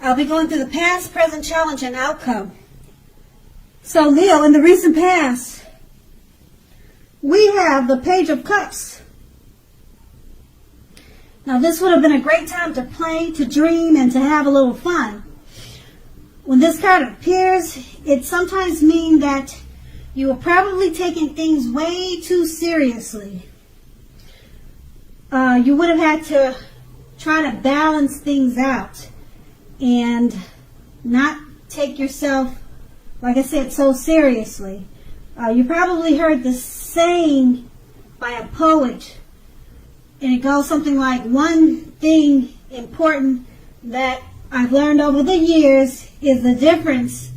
I'll be going through the past, present, challenge, and outcome. So Leo, in the recent past, we have the Page of Cups. Now this would have been a great time to play, to dream, and to have a little fun. When this card appears, it sometimes means that you are probably taking things way too seriously. You would have had to try to balance things out and not take yourself, like I said, so seriously. You probably heard this saying by a poet, and it goes something like, one thing important that I've learned over the years is the difference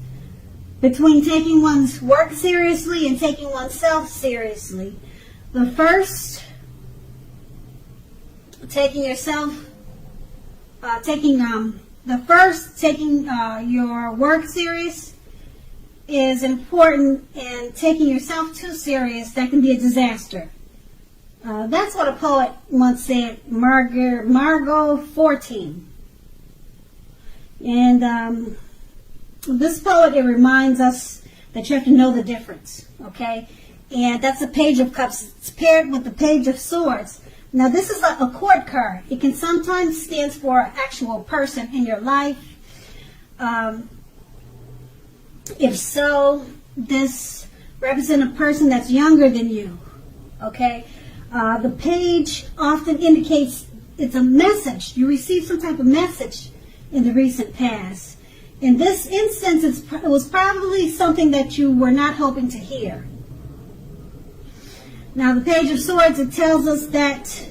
between taking one's work seriously and taking oneself seriously. The first, taking your work serious is important, and taking yourself too serious, that can be a disaster. That's what a poet once said, Margot 14. And this poet, it reminds us that you have to know the difference, okay? And that's the Page of Cups. It's paired with the Page of Swords. Now, this is a court card. It can sometimes stand for an actual person in your life. If so, this represents a person that's younger than you, okay? The page often indicates it's a message. You received some type of message in the recent past. In this instance, it was probably something that you were not hoping to hear. Now, the Page of Swords, it tells us that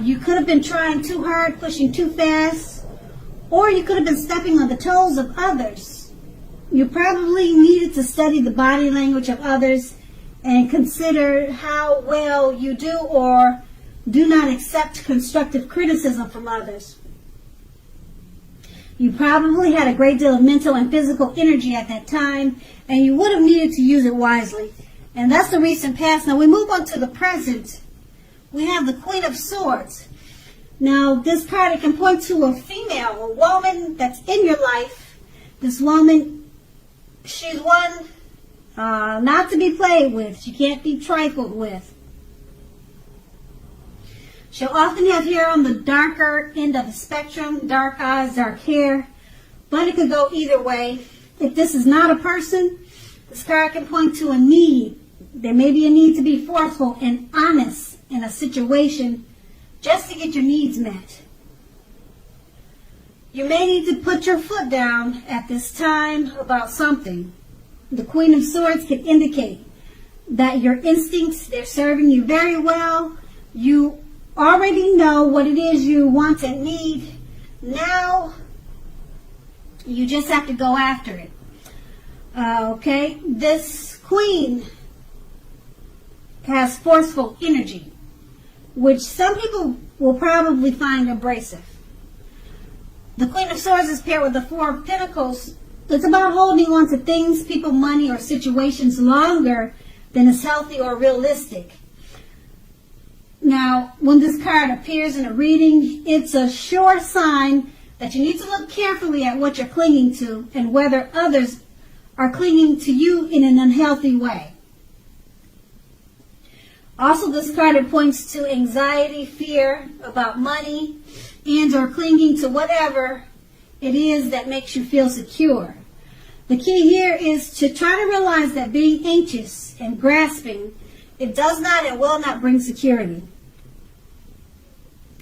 you could have been trying too hard, pushing too fast, or you could have been stepping on the toes of others. You probably needed to study the body language of others and consider how well you do or do not accept constructive criticism from others. You probably had a great deal of mental and physical energy at that time, and you would have needed to use it wisely. And that's the recent past. Now we move on to the present. We have the Queen of Swords. Now this card, it can point to a female, a woman that's in your life. This woman, she's one not to be played with. She can't be trifled with. She'll often have hair on the darker end of the spectrum, dark eyes, dark hair, but it could go either way. If this is not a person, this card can point to a need. There may be a need to be forceful and honest in a situation just to get your needs met. You may need to put your foot down at this time about something. The Queen of Swords can indicate that your instincts, they're serving you very well. You already know what it is you want and need. Now, you just have to go after it. Okay? This Queen has forceful energy, which some people will probably find abrasive. The Queen of Swords is paired with the Four of Pentacles. It's about holding on to things, people, money, or situations longer than is healthy or realistic. Now, when this card appears in a reading, it's a sure sign that you need to look carefully at what you're clinging to and whether others are clinging to you in an unhealthy way. Also, this card, it points to anxiety, fear about money, and or clinging to whatever it is that makes you feel secure. The key here is to try to realize that being anxious and grasping, it does not and will not bring security.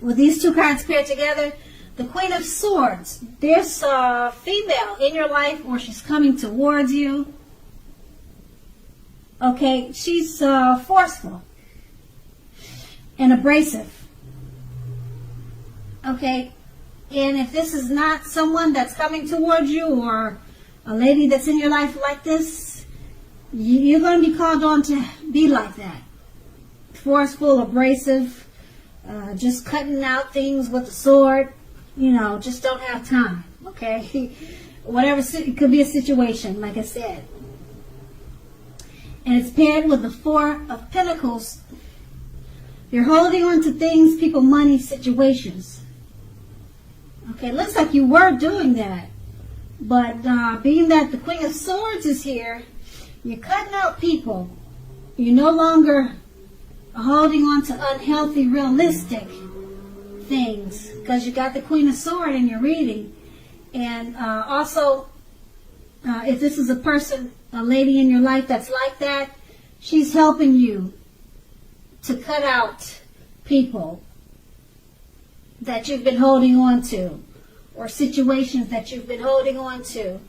With these two cards paired together, the Queen of Swords, there's a female in your life or she's coming towards you. Okay, she's forceful and abrasive. Okay, and if this is not someone that's coming towards you or a lady that's in your life like this, you're going to be called on to be like that. Forceful, abrasive, just cutting out things with a sword. You know, just don't have time. Okay? Whatever, it could be a situation, like I said. And it's paired with the Four of Pentacles. You're holding on to things, people, money, situations. Okay, looks like you were doing that. But being that the Queen of Swords is here, you're cutting out people. You're no longer holding on to unhealthy, realistic things because you got the Queen of Swords in your reading. And also, if this is a person, a lady in your life that's like that, she's helping you to cut out people that you've been holding on to, or situations that you've been holding on to.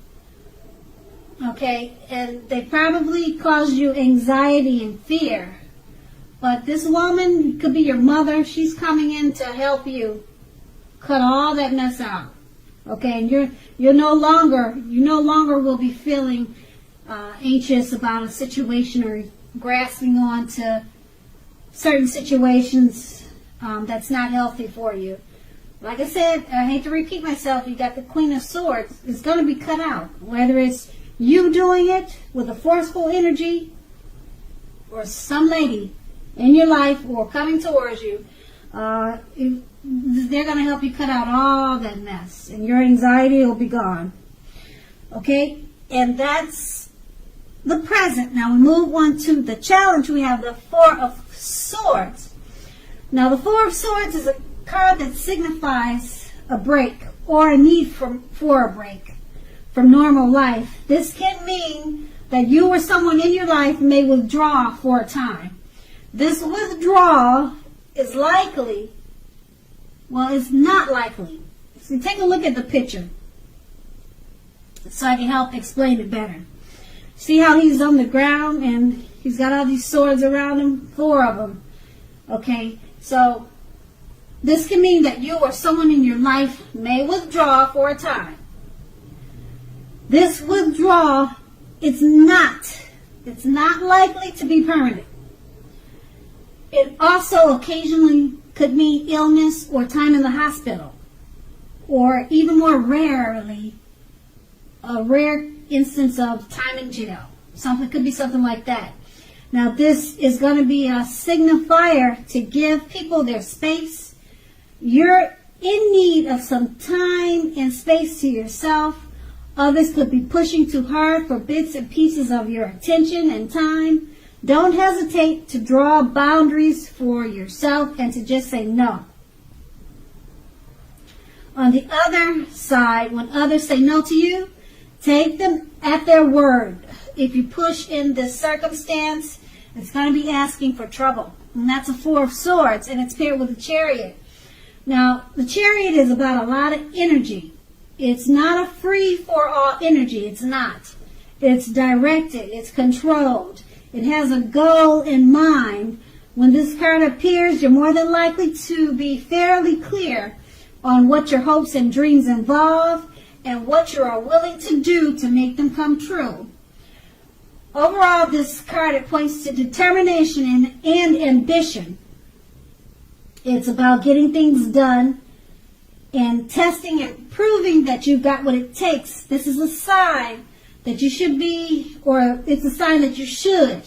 Okay, and they probably cause you anxiety and fear. But this woman could be your mother. She's coming in to help you cut all that mess out. Okay, and you no longer will be feeling anxious about a situation or grasping on to certain situations that's not healthy for you. Like I said, I hate to repeat myself, you got the Queen of Swords. It's going to be cut out. Whether it's you doing it with a forceful energy or some lady in your life or coming towards you, they're going to help you cut out all that mess. And your anxiety will be gone. Okay? And that's the present. Now we move on to the challenge. We have the Four of Swords. Now the Four of Swords is a card that signifies a break or a need for a break from normal life. This can mean that you or someone in your life may withdraw for a time. This withdrawal is likely, well, it's not likely. So take a look at the picture so I can help explain it better. See how he's on the ground and he's got all these swords around him? 4 of them. Okay, so this can mean that you or someone in your life may withdraw for a time. This withdrawal, it's not likely to be permanent. It also occasionally could mean illness or time in the hospital, or even more rarely, a rare instance of time in jail. Something could be something like that. Now this is going to be a signifier to give people their space. You're in need of some time and space to yourself. Others could be pushing too hard for bits and pieces of your attention and time. Don't hesitate to draw boundaries for yourself and to just say no. On the other side, when others say no to you, take them at their word. If you push in this circumstance, it's going to be asking for trouble. And that's a Four of Swords, and it's paired with a Chariot. Now, the Chariot is about a lot of energy. It's not a free-for-all energy. It's not. It's directed. It's controlled. It has a goal in mind. When this card appears, you're more than likely to be fairly clear on what your hopes and dreams involve and what you are willing to do to make them come true. Overall, this card, it points to determination and ambition. It's about getting things done and testing and proving that you've got what it takes. This is a sign that you should be, or it's a sign that you should.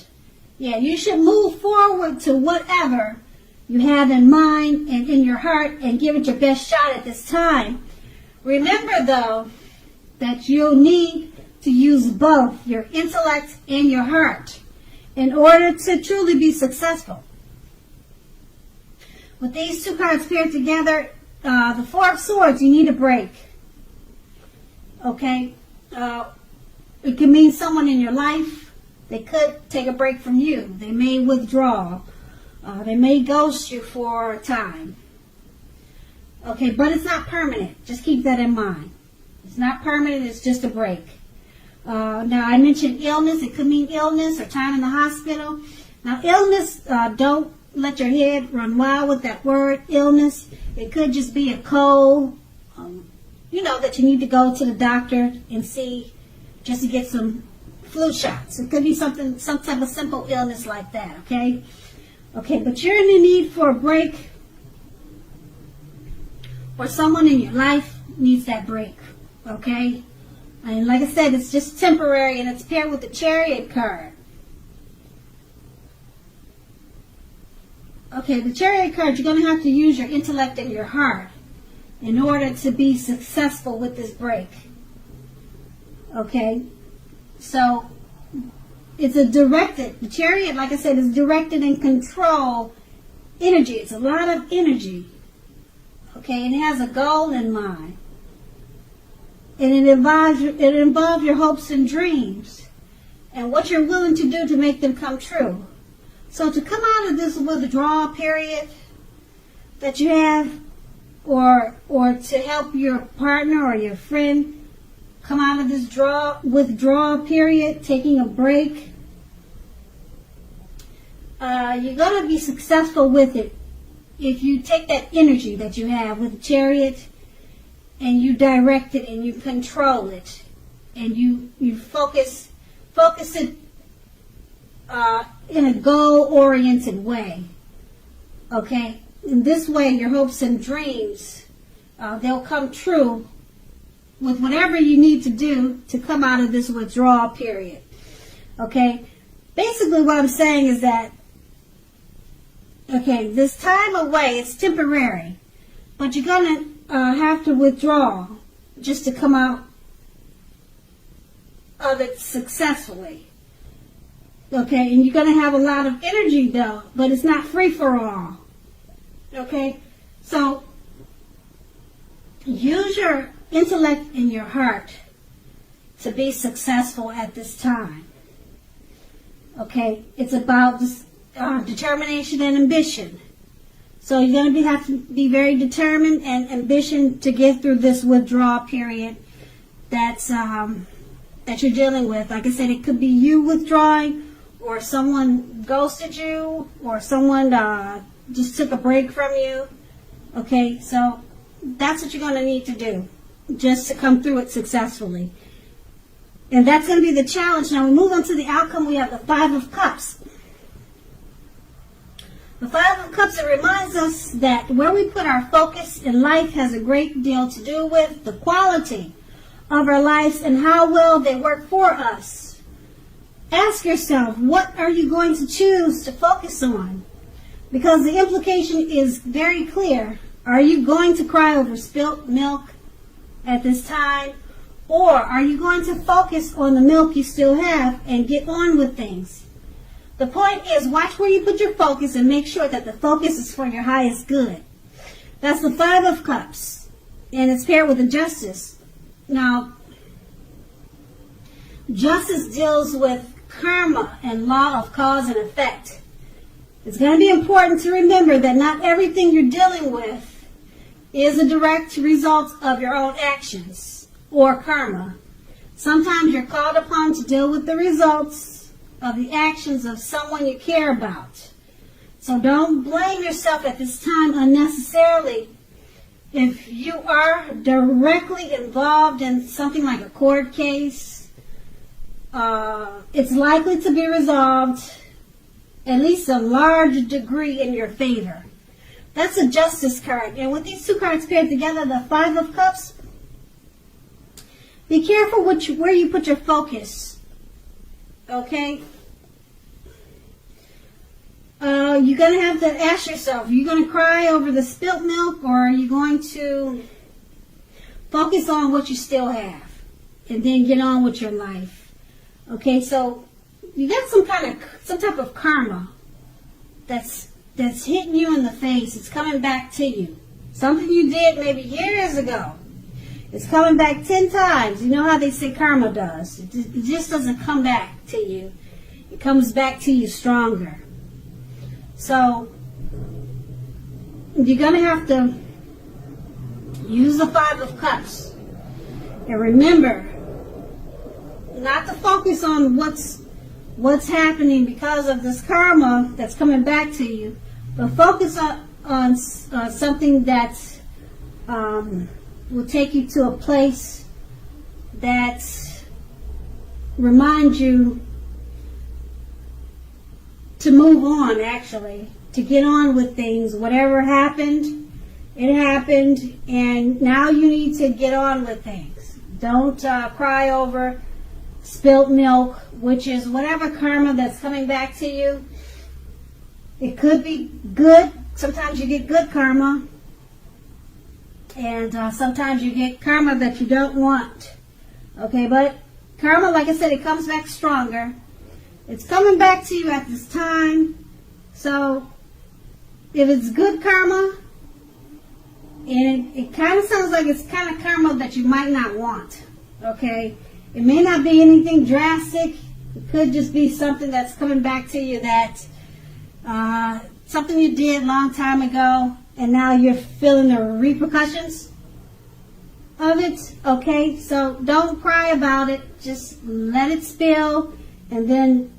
Yeah, you should move forward to whatever you have in mind and in your heart and give it your best shot at this time. Remember, though, that you'll need to use both your intellect and your heart in order to truly be successful. With these two cards paired together, the Four of Swords, you need a break. Okay? It can mean someone in your life. They could take a break from you. They may withdraw. They may ghost you for a time. Okay, but it's not permanent. Just keep that in mind. It's not permanent. It's just a break. Now, I mentioned illness. It could mean illness or time in the hospital. Now, illness, don't let your head run wild with that word, illness. It could just be a cold, that you need to go to the doctor and see just to get some flu shots. It could be some type of simple illness like that, okay? Okay, but you're in the need for a break, or someone in your life needs that break, okay? And like I said, it's just temporary, and it's paired with the Chariot card. Okay, the Chariot card, you're going to have to use your intellect and your heart. in order to be successful with this break. Okay? So, it's a directed, the Chariot, like I said, is directed and control energy. It's a lot of energy. Okay? And it has a goal in mind. And it involves your hopes and dreams and what you're willing to do to make them come true. So to come out of this withdrawal period that you have, or to help your partner or your friend come out of this withdrawal period, taking a break, you're going to be successful with it if you take that energy that you have with the Chariot and you direct it and you control it and you focus it in a goal-oriented way. Okay? In this way, your hopes and dreams, they'll come true with whatever you need to do to come out of this withdrawal period. Okay? Basically what I'm saying is that, okay, this time away, it's temporary, but you're going to have to withdraw just to come out of it successfully. Okay, and you're going to have a lot of energy though, but it's not free for all. Okay, so use your intellect and your heart to be successful at this time. Okay, it's about this, determination and ambition. So you're going to have to be very determined and ambition to get through this withdrawal period that you're dealing with. Like I said, it could be you withdrawing, or someone ghosted you, or someone just took a break from you. Okay, so that's what you're going to need to do just to come through it successfully. And that's going to be the challenge. Now we move on to the outcome. We have the Five of Cups. The Five of Cups, it reminds us that where we put our focus in life has a great deal to do with the quality of our lives and how well they work for us. Ask yourself, what are you going to choose to focus on? Because the implication is very clear. Are you going to cry over spilt milk at this time? Or are you going to focus on the milk you still have and get on with things? The point is, watch where you put your focus and make sure that the focus is for your highest good. That's the Five of Cups. And it's paired with the Justice. Now, Justice deals with karma and law of cause and effect. It's going to be important to remember that not everything you're dealing with is a direct result of your own actions or karma. Sometimes you're called upon to deal with the results of the actions of someone you care about. So don't blame yourself at this time unnecessarily. If you are directly involved in something like a court case, it's likely to be resolved at least a large degree in your favor. That's a Justice card. And with these two cards paired together, the Five of Cups, be careful where you put your focus. Okay? You're going to have to ask yourself, are you going to cry over the spilt milk, or are you going to focus on what you still have and then get on with your life? Okay, so you got some type of karma that's hitting you in the face. It's coming back to you. Something you did maybe years ago. It's coming back 10 times. You know how they say karma does. It just doesn't come back to you. It comes back to you stronger. So you're going to have to use the Five of Cups. And remember, not to focus on what's happening because of this karma that's coming back to you, but focus on something that will take you to a place that reminds you to move on, actually, to get on with things. Whatever happened, it happened, and now you need to get on with things. Don't cry over spilt milk, which is whatever karma that's coming back to you. It could be good. Sometimes you get good karma. And sometimes you get karma that you don't want. Okay, but karma, like I said, it comes back stronger. It's coming back to you at this time. So if it's good karma, and it kind of sounds like it's kind of karma that you might not want. Okay, it may not be anything drastic. It could just be something that's coming back to you that something you did a long time ago, and now you're feeling the repercussions of it. Okay, so don't cry about it. Just let it spill, and then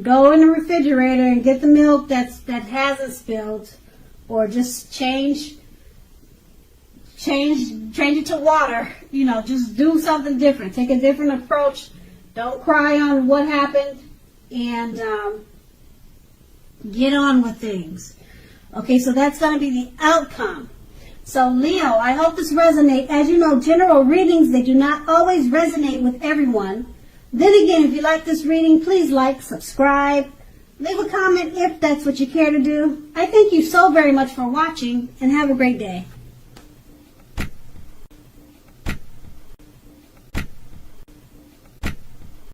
go in the refrigerator and get the milk that hasn't spilled, or just change it to water. You know, just do something different. Take a different approach. Don't cry on what happened, and get on with things. Okay, so that's going to be the outcome. So Leo, I hope this resonates. As you know, general readings, they do not always resonate with everyone. Then again, if you like this reading, please like, subscribe, leave a comment if that's what you care to do. I thank you so very much for watching, and have a great day.